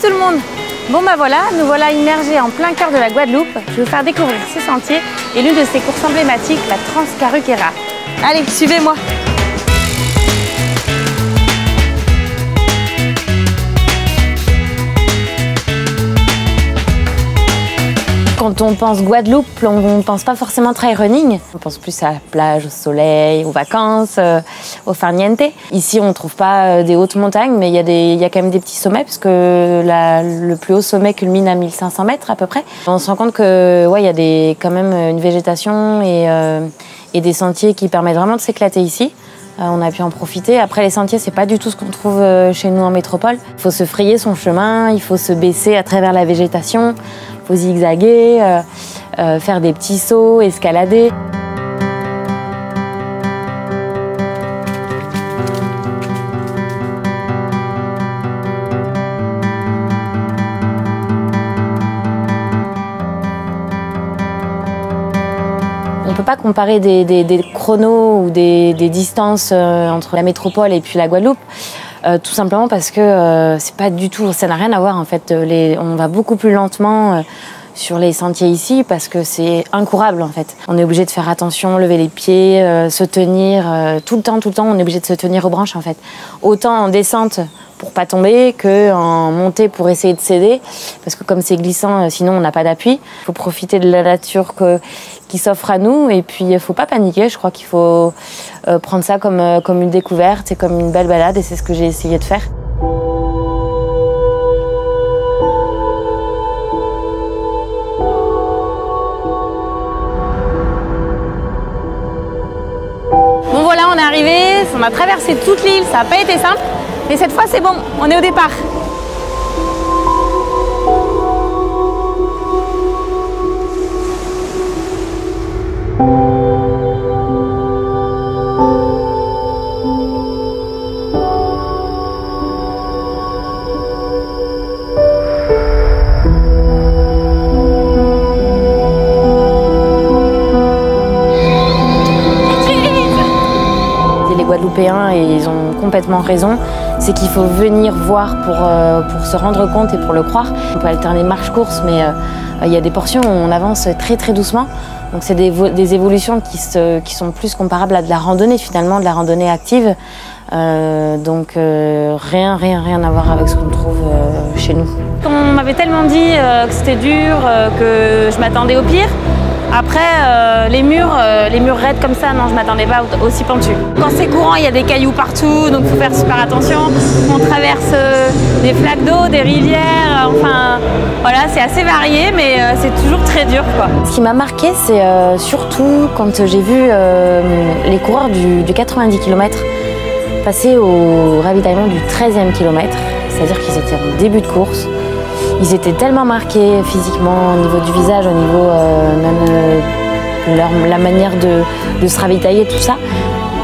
tout le monde. Bon bah voilà, nous voilà immergés en plein cœur de la Guadeloupe. Je vais vous faire découvrir ce sentier et l'une de ses courses emblématiques, la Transcarruquera. Allez, suivez-moi. Quand on pense Guadeloupe, on ne pense pas forcément trail running. On pense plus à la plage, au soleil, aux vacances, au farniente. Ici, on ne trouve pas des hautes montagnes, mais il y a quand même des petits sommets, puisque le plus haut sommet culmine à 1500 mètres à peu près. On se rend compte que, ouais, il y a quand même une végétation et des sentiers qui permettent vraiment de s'éclater ici. On a pu en profiter. Après, les sentiers, c'est pas du tout ce qu'on trouve chez nous en métropole. Il faut se frayer son chemin, il faut se baisser à travers la végétation, il faut zigzaguer, faire des petits sauts, escalader. On ne peut pas comparer des chronos ou des distances entre la métropole et puis la Guadeloupe, tout simplement parce que c'est pas du tout, ça n'a rien à voir en fait. On va beaucoup plus lentement sur les sentiers ici parce que c'est incourable en fait. On est obligé de faire attention, lever les pieds, se tenir tout le temps, on est obligé de se tenir aux branches en fait. Autant en descente pour pas tomber qu'en montée pour essayer de céder parce que comme c'est glissant, sinon on n'a pas d'appui. Il faut profiter de la nature qui s'offre à nous et puis il faut pas paniquer. Je crois qu'il faut prendre ça comme une découverte et comme une belle balade et c'est ce que j'ai essayé de faire. Bon voilà, on est arrivé, on a traversé toute l'île, ça n'a pas été simple. Mais cette fois, c'est bon, on est au départ. Les Guadeloupéens, et ils ont complètement raison, c'est qu'il faut venir voir pour se rendre compte et pour le croire. On peut alterner marche-course, mais il y a des portions où on avance très très doucement. Donc c'est des évolutions qui sont plus comparables à de la randonnée finalement, de la randonnée active. Donc rien à voir avec ce qu'on trouve chez nous. On m'avait tellement dit que c'était dur, que je m'attendais au pire. Après, les murs raides comme ça, non, je ne m'attendais pas aussi pentus. Quand c'est courant, il y a des cailloux partout, donc il faut faire super attention. On traverse des flaques d'eau, des rivières, enfin, voilà, c'est assez varié, mais c'est toujours très dur, quoi. Ce qui m'a marqué, c'est surtout quand j'ai vu les coureurs du 90 km passer au ravitaillement du 13e kilomètre, c'est-à-dire qu'ils étaient en début de course. Ils étaient tellement marqués physiquement, au niveau du visage, au niveau même la manière de se ravitailler, tout ça.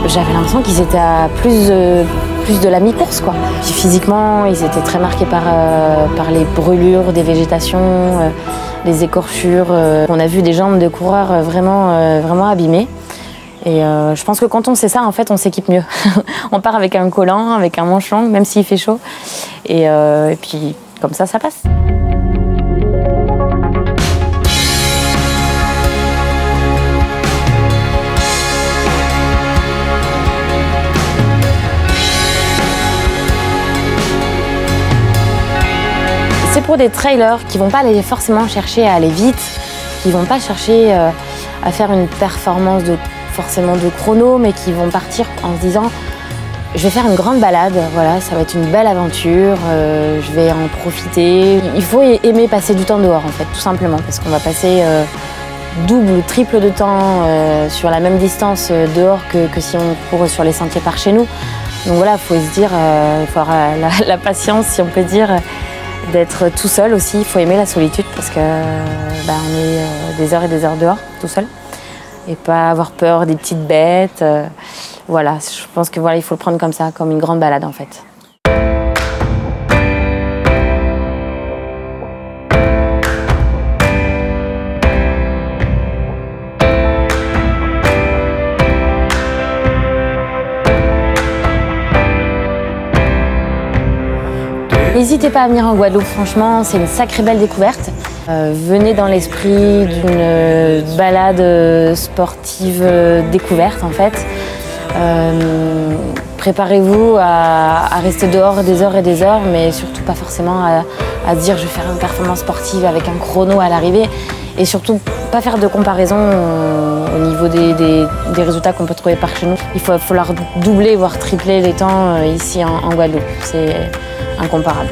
J'avais l'impression qu'ils étaient à plus de la mi-course, quoi. Puis physiquement, ils étaient très marqués par les brûlures des végétations, les écorchures. On a vu des jambes de coureurs vraiment abîmées. Et je pense que quand on sait ça, en fait, on s'équipe mieux. On part avec un collant, avec un manche long, même s'il fait chaud. Et puis, comme ça passe. C'est pour des trailers qui vont pas aller forcément chercher à aller vite, qui vont pas chercher à faire une performance forcément de chrono, mais qui vont partir en se disant je vais faire une grande balade, voilà, ça va être une belle aventure, je vais en profiter. Il faut aimer passer du temps dehors en fait, tout simplement, parce qu'on va passer double ou triple de temps sur la même distance dehors que si on court sur les sentiers par chez nous. Donc voilà, il faut se dire, il faut avoir la patience, si on peut dire, d'être tout seul aussi. Il faut aimer la solitude parce que on est des heures et des heures dehors, tout seul. Et pas avoir peur des petites bêtes. Voilà, je pense que voilà, il faut le prendre comme ça, comme une grande balade en fait. N'hésitez pas à venir en Guadeloupe, franchement, c'est une sacrée belle découverte. Venez dans l'esprit d'une balade sportive découverte en fait. Préparez-vous à rester dehors des heures et des heures, mais surtout pas forcément à se dire je vais faire une performance sportive avec un chrono à l'arrivée. Et surtout, pas faire de comparaison au niveau des résultats qu'on peut trouver par chez nous. Il va falloir doubler, voire tripler les temps ici en Guadeloupe. C'est incomparable.